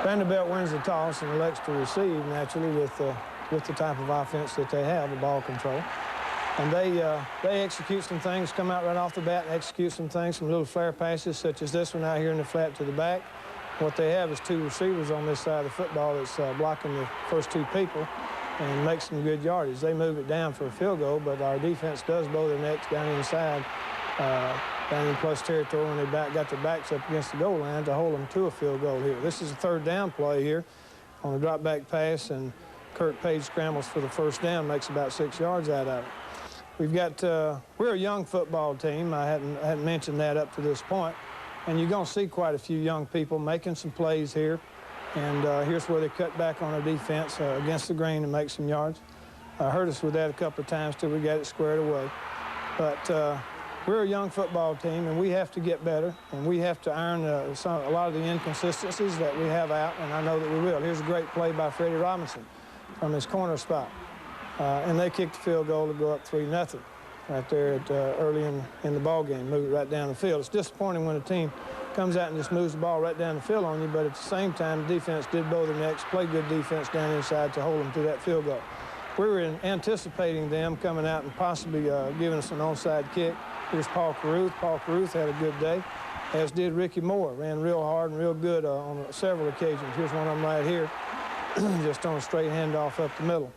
Vanderbilt wins the toss and elects to receive, naturally, with the type of offense that they have, the ball control. And they execute some things, come out right off the bat and execute some things, some little flare passes, such as this one out here in the flat to the back. What they have is two receivers on this side of the football that's blocking the first two people and makes some good yardage. They move it down for a field goal, but our defense does bow their necks down inside, down in plus territory when they got their backs up against the goal line to hold them to a field goal here. This is a third down play here on a drop back pass, and Kurt Page scrambles for the first down, makes about 6 yards out of it. We've got, we're a young football team. I hadn't mentioned that up to this point. And you're going to see quite a few young people making some plays here. And here's where they cut back on our defense against the grain and make some yards. Hurt us with that a couple of times till we got it squared away. But we're a young football team, and we have to get better. And we have to iron a lot of the inconsistencies that we have out, and I know that we will. Here's a great play by Freddie Robinson from his corner spot. And they kicked the field goal to go up 3-0 right there at, early in the ball game, move it right down the field. It's disappointing when a team comes out and just moves the ball right down the field on you, but at the same time, the defense did bow their necks, played good defense down inside to hold them to that field goal. We were anticipating them coming out and possibly giving us an onside kick. Here's Paul Carruth. Paul Carruth had a good day, as did Ricky Moore. Ran real hard and real good on several occasions. Here's one of them right here, just on a straight handoff up the middle.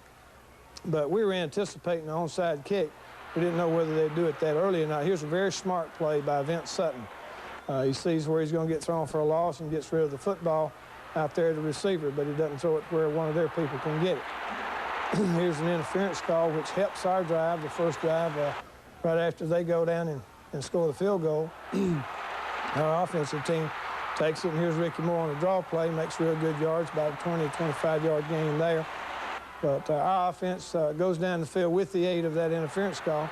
But we were anticipating an onside kick. We didn't know whether they'd do it that early or not. Here's a very smart play by Vince Sutton. He sees where he's going to get thrown for a loss and gets rid of the football out there to the receiver, but he doesn't throw it where one of their people can get it. Here's an interference call, which helps our drive, the first drive, right after they go down and score the field goal. Our offensive team takes it, and here's Ricky Moore on a draw play, makes real good yards, about a 20, 25-yard gain there. But our offense goes down the field with the aid of that interference call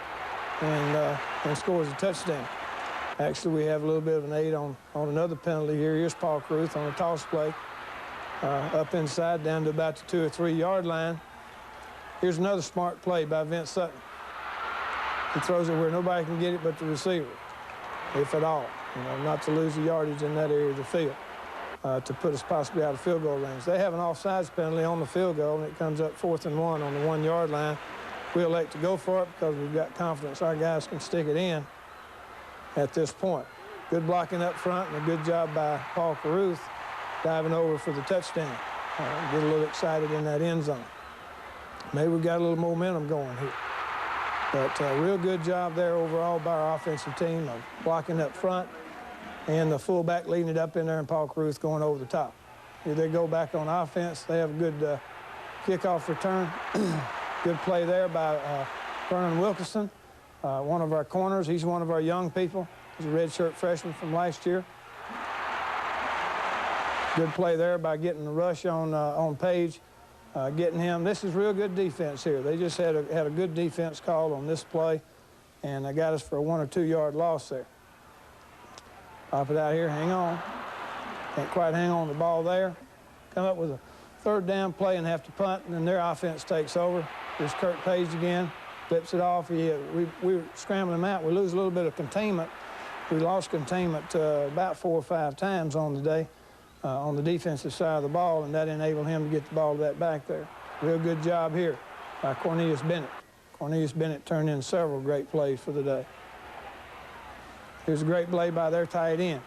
and scores a touchdown. Actually, we have a little bit of an aid on another penalty here. Here's Paul Carruth on a toss play up inside down to about the 2 or 3 yard line. Here's another smart play by Vince Sutton. He throws it where nobody can get it but the receiver, if at all, not to lose the yardage in that area of the field. To put us possibly out of field goal range. They have an offsides penalty on the field goal, and it comes up 4th and 1 on the 1 yard line. We elect to go for it because we've got confidence our guys can stick it in at this point. Good blocking up front and a good job by Paul Carruth diving over for the touchdown. Get a little excited in that end zone. Maybe we got a little momentum going here. But real good job there overall by our offensive team of blocking up front, and the fullback leading it up in there, and Paul Carruth going over the top. Here they go back on offense. They have a good kickoff return. Good play there by Vernon Wilkinson, one of our corners. He's one of our young people. He's a redshirt freshman from last year. Good play there by getting the rush on Page, getting him. This is real good defense here. They just had a good defense call on this play, and they got us for a 1 or 2 yard loss there. Pop it out here, hang on. Can't quite hang on the ball there. Come up with a third down play and have to punt, and then their offense takes over. Here's Kurt Page again, flips it off. We were scrambling him out. We lose a little bit of containment. We lost containment about 4 or 5 times on the day on the defensive side of the ball, and that enabled him to get the ball to that back there. Real good job here by Cornelius Bennett. Cornelius Bennett turned in several great plays for the day. Here's a great play by their tight end.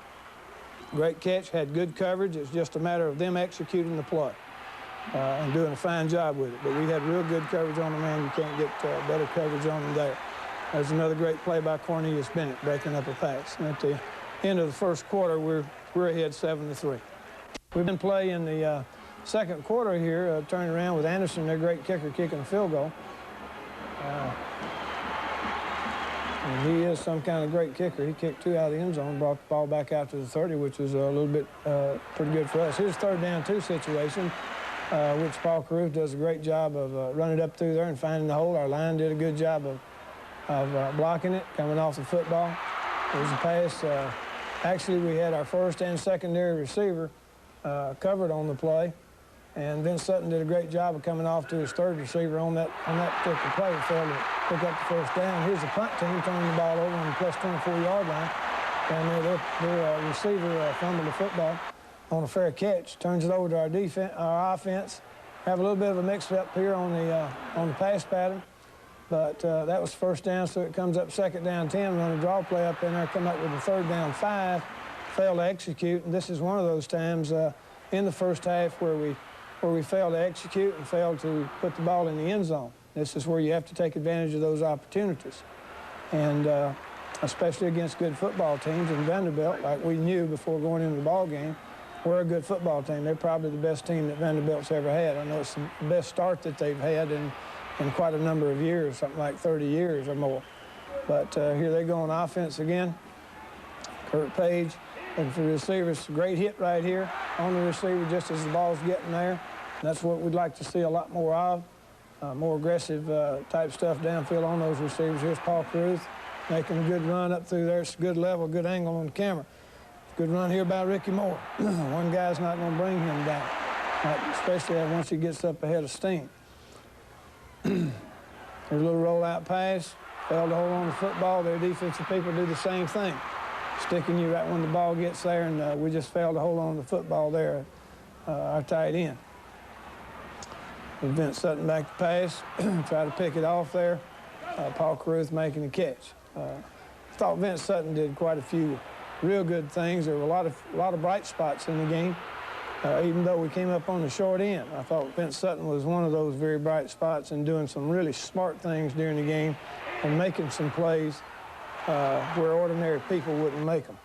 Great catch, had good coverage. It's just a matter of them executing the play and doing a fine job with it. But we had real good coverage on the man. You can't get better coverage on him there. There's another great play by Cornelius Bennett, breaking up a pass. And at the end of the first quarter, we're ahead 7-3. We've been playing the second quarter here, turning around with Anderson, their great kicker, kicking a field goal. And he is some kind of great kicker. He kicked 2 out of the end zone, brought the ball back out to the 30, which was a little bit pretty good for us. Here's a 3rd down 2 situation, which Paul Carruth does a great job of running up through there and finding the hole. Our line did a good job of blocking it, coming off the football. There's a pass. Actually, we had our first and secondary receiver covered on the play, and Vince Sutton did a great job of coming off to his 3rd receiver on that particular play. He failed to pick up the first down. Here's the punt team turning the ball over on the plus 24 yard line. And their receiver fumbled the football. on a fair catch, turns it over to our offense. Have a little bit of a mix-up here on the pass pattern, but that was first down, so it comes up second down 10, run a draw play up in there, come up with a third down 5, fail to execute, and this is one of those times in the first half where we failed to execute and failed to put the ball in the end zone. This is where you have to take advantage of those opportunities, and especially against good football teams in Vanderbilt, like we knew before going into the ball game. We're a good football team. They're probably the best team that Vanderbilt's ever had. I know it's the best start that they've had in quite a number of years, something like 30 years or more. But here they go on offense again. Kurt Page looking for the receivers. Great hit right here on the receiver just as the ball's getting there. That's what we'd like to see a lot more of. More aggressive type stuff downfield on those receivers. Here's Paul Carruth making a good run up through there. It's a good level, good angle on the camera. Good run here by Ricky Moore. One guy's not going to bring him down, especially once he gets up ahead of steam. There's a little rollout pass. Failed to hold on to the football. Their defensive people do the same thing, sticking you right when the ball gets there, and we just failed to hold on to the football there, our tight end. Vince Sutton back to pass, try to pick it off there. Paul Carruth making the catch. I thought Vince Sutton did quite a few real good things. There were a lot of bright spots in the game, even though we came up on the short end. I thought Vince Sutton was one of those very bright spots and doing some really smart things during the game and making some plays where ordinary people wouldn't make them.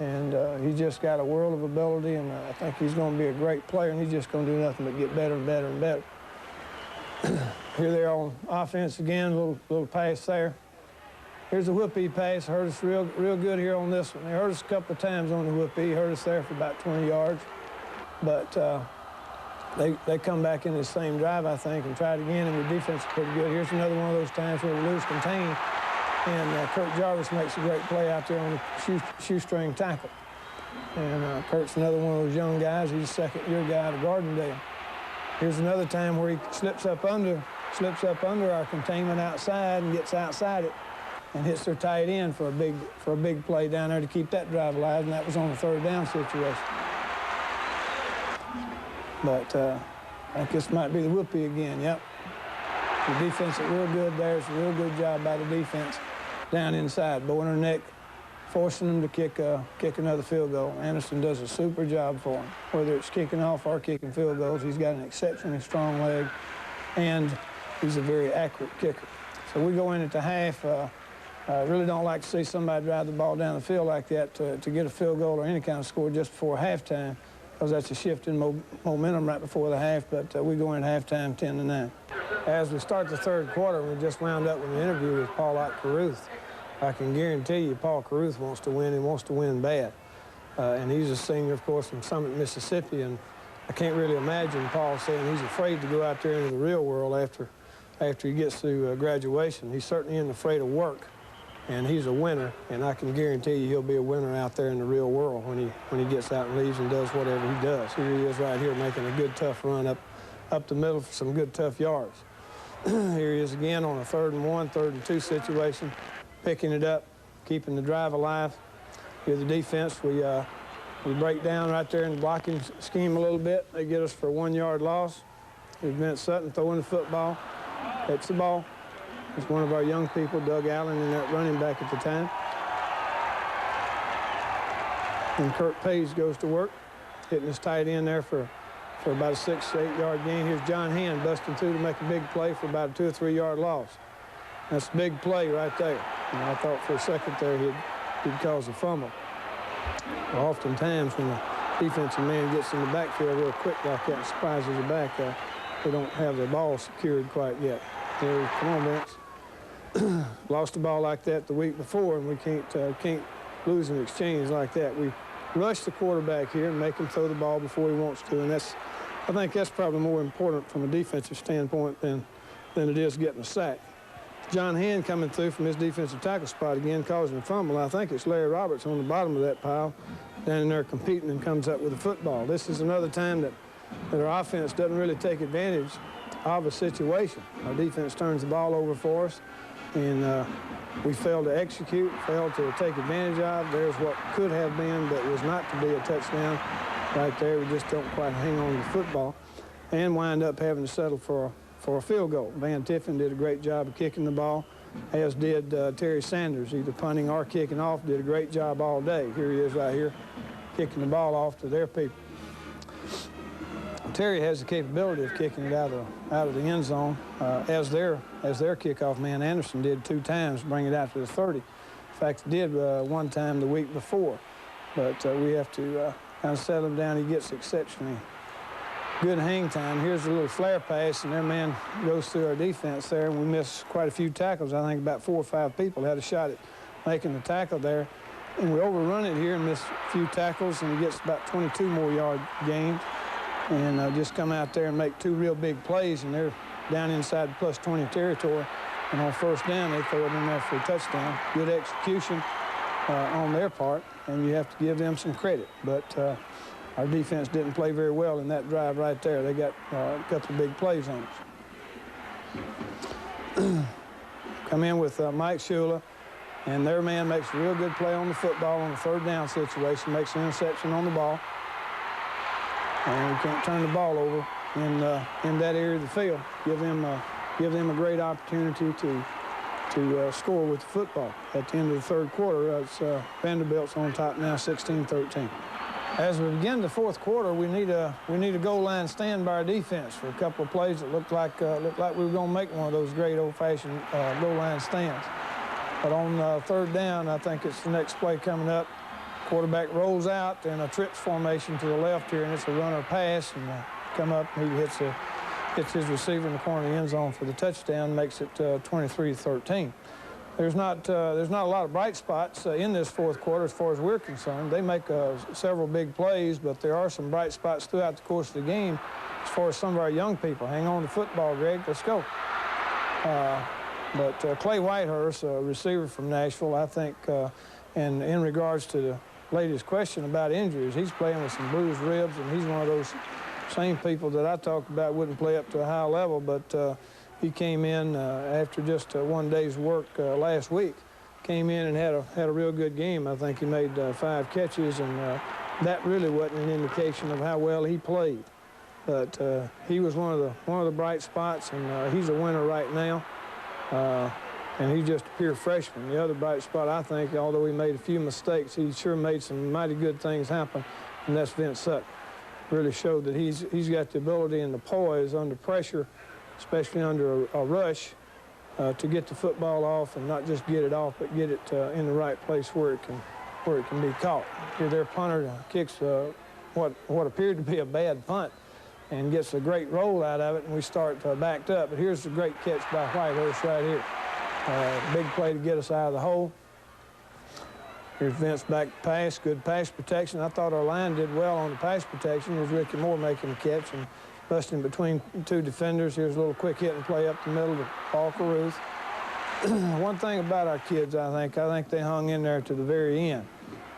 And he just got a world of ability, and I think he's going to be a great player, and he's just going to do nothing but get better and better and better. Here they are on offense again, little pass there. Here's a whoopee pass. Hurt us real good here on this one. They hurt us a couple of times on the whoopee. Hurt us there for about 20 yards. But they come back in the same drive, I think, and try it again, and the defense is pretty good. Here's another one of those times where we lose contain, and Kurt Jarvis makes a great play out there on the shoestring tackle. And Kurt's another one of those young guys. He's a second-year guy out of Gardendale. Here's another time where he slips up under our containment outside and gets outside it, and hits their tight end for a big play down there to keep that drive alive, and that was on a third down situation. But I think this might be the whoopee again. Yep. The defense is real good there. It's a real good job by the defense down inside, bowing her neck, forcing them to kick another field goal. Anderson does a super job for him, whether it's kicking off or kicking field goals. He's got an exceptionally strong leg, and he's a very accurate kicker. So we go in at the half. I really don't like to see somebody drive the ball down the field like that to get a field goal or any kind of score just before halftime, because that's a shift in momentum right before the half, but we go in at halftime 10-9. As we start the third quarter, we just wound up with an interview with Paul Carruth. I can guarantee you Paul Carruth wants to win and wants to win bad. And he's a senior, of course, from Summit, Mississippi, and I can't really imagine Paul saying he's afraid to go out there into the real world after he gets through graduation. He certainly isn't afraid of work. And he's a winner, and I can guarantee you he'll be a winner out there in the real world when he gets out and leaves and does whatever he does. Here he is right here making a good, tough run up the middle for some good, tough yards. Here he is again on a 3rd and 1, 3rd and 2 situation, picking it up, keeping the drive alive. Here's the defense. We break down right there in the blocking scheme a little bit. They get us for a 1-yard loss. Here's Vince Sutton throwing the football, hits the ball. It's one of our young people, Doug Allen, in that running back at the time. And Kurt Page goes to work, hitting his tight end there for about a 6 to 8 yard gain. Here's John Hand busting through to make a big play for about a 2 or 3 yard loss. That's a big play right there. And I thought for a second there he'd cause a fumble. Oftentimes when the defensive man gets in the backfield real quick like that and surprises the back, they don't have their ball secured quite yet. There, come on, Vince. Lost the ball like that the week before, and we can't lose an exchange like that. We rush the quarterback here and make him throw the ball before he wants to, and I think that's probably more important from a defensive standpoint than it is getting a sack. John Hand coming through from his defensive tackle spot again, causing a fumble. I think it's Larry Roberts on the bottom of that pile down in there competing and comes up with a football. This is another time that our offense doesn't really take advantage of a situation. Our defense turns the ball over for us, and we failed to execute, failed to take advantage of. There's what could have been, but was not to be a touchdown. right there. We just don't quite hang on to the football and wind up having to settle for a field goal. Van Tiffin did a great job of kicking the ball, as did Terry Sanders, either punting or kicking off, did a great job all day. Here he is right here, kicking the ball off to their people. Terry has the capability of kicking it out of the end zone, as their kickoff man Anderson did 2 times, bring it out to the 30. In fact, he did one time the week before, but we have to kind of settle him down. He gets exceptionally good hang time. Here's a little flare pass, and their man goes through our defense there, and we miss quite a few tackles. I think about 4 or 5 people had a shot at making the tackle there, and we overrun it here and miss a few tackles, and he gets about 22 more yard gains, and just come out there and make 2 real big plays, and they're down inside plus 20 territory, and on first down they throw it in there for a touchdown. Good execution on their part, and you have to give them some credit, but our defense didn't play very well in that drive right there. They got a couple of big plays on us. Come in with Mike Shula, and their man makes a real good play on the football on the 3rd down situation, makes an interception on the ball. And we can't turn the ball over in that area of the field. Give them a great opportunity to score with the football. At the end of the 3rd quarter, it's Vanderbilt's on top now, 16-13. As we begin the 4th quarter, we need a goal line stand by our defense for a couple of plays that looked like we were going to make one of those great old-fashioned goal line stands. But on 3rd down, I think it's the next play coming up. Quarterback rolls out and a trips formation to the left here, and it's a runner pass, and come up and he hits his receiver in the corner of the end zone for the touchdown, makes it 23-13. There's not a lot of bright spots in this 4th quarter as far as we're concerned. They make several big plays, but there are some bright spots throughout the course of the game as far as some of our young people. Hang on to football, Greg. Let's go. But Clay Whitehurst, a receiver from Nashville, I think, and in regards to the latest question about injuries, he's playing with some bruised ribs, and he's one of those same people that I talked about wouldn't play up to a high level, but he came in after just 1 day's work last week. Came in and had a real good game. I think he made 5 catches, and that really wasn't an indication of how well he played. But he was one of the bright spots, and he's a winner right now. And he's just a pure freshman. The other bright spot, I think, although he made a few mistakes, he sure made some mighty good things happen, and that's Vince Sutton. Really showed that he's got the ability and the poise under pressure, especially under a rush, to get the football off and not just get it off, but get it in the right place where it can be caught. Here, their punter kicks what appeared to be a bad punt and gets a great roll out of it, and we start backed up. But here's the great catch by Whitehurst right here. Big play to get us out of the hole. Here's Vince back pass, good pass protection. I thought our line did well on the pass protection. Here's Ricky Moore making the catch and busting between 2 defenders. Here's a little quick hit and play up the middle to Paul Carruth. One thing about our kids, I think they hung in there to the very end.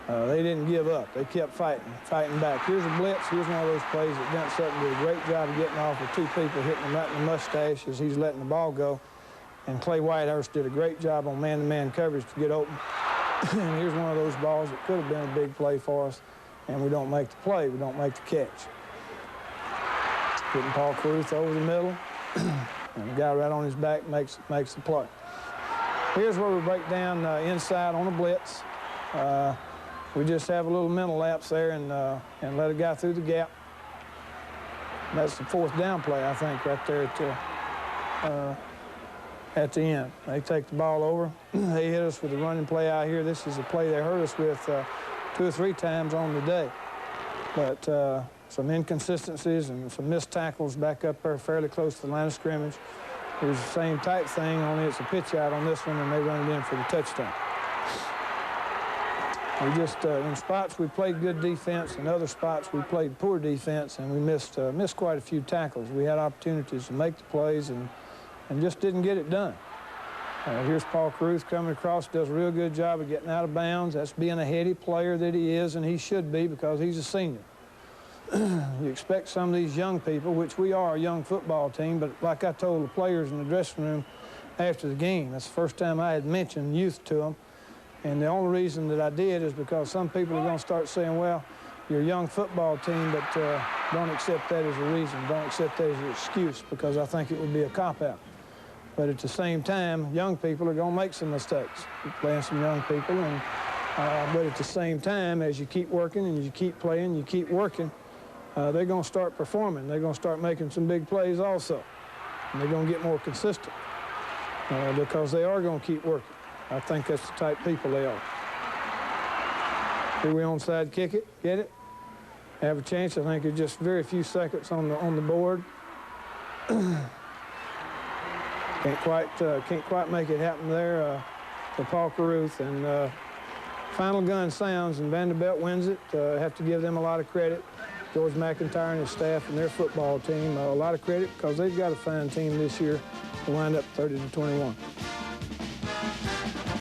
They didn't give up. They kept fighting back. Here's a blitz. Here's one of those plays that Vince Sutton did a great job of getting off with 2 people, hitting him right in the mustache as he's letting the ball go. And Clay Whitehurst did a great job on man-to-man coverage to get open. And here's one of those balls that could have been a big play for us, and we don't make the play. We don't make the catch. Getting Paul Carruth over the middle, and the guy right on his back makes the play. Here's where we break down inside on a blitz. We just have a little mental lapse there and let a guy through the gap. That's the 4th down play, I think, right there at the end. They take the ball over. They hit us with a running play out here. This is a play they hurt us with 2 or 3 times on the day. But some inconsistencies and some missed tackles back up there fairly close to the line of scrimmage. Here's the same type thing, only it's a pitch out on this one, and they run it in for the touchdown. We just, in spots we played good defense, in other spots we played poor defense, and we missed quite a few tackles. We had opportunities to make the plays and just didn't get it done. Here's Paul Carruth coming across, does a real good job of getting out of bounds. That's being a heady player that he is, and he should be because he's a senior. You expect some of these young people, which we are a young football team, but like I told the players in the dressing room after the game, that's the first time I had mentioned youth to them. And the only reason that I did is because some people are going to start saying, well, your young football team, but don't accept that as a reason. Don't accept that as an excuse, because I think it would be a cop-out. But at the same time, young people are going to make some mistakes. You're playing some young people, and but at the same time, as you keep working and you keep playing, you keep working, they're going to start performing. They're going to start making some big plays also. And they're going to get more consistent because they are going to keep working. I think that's the type of people they are. Here we onside kick it, get it, have a chance. I think it's just very few seconds on the board. Can't quite make it happen there for Paul Carruth. And final gun sounds, and Vanderbilt wins it. Have to give them a lot of credit. George McIntyre and his staff and their football team a lot of credit, because they've got a fine team this year to wind up 30-21.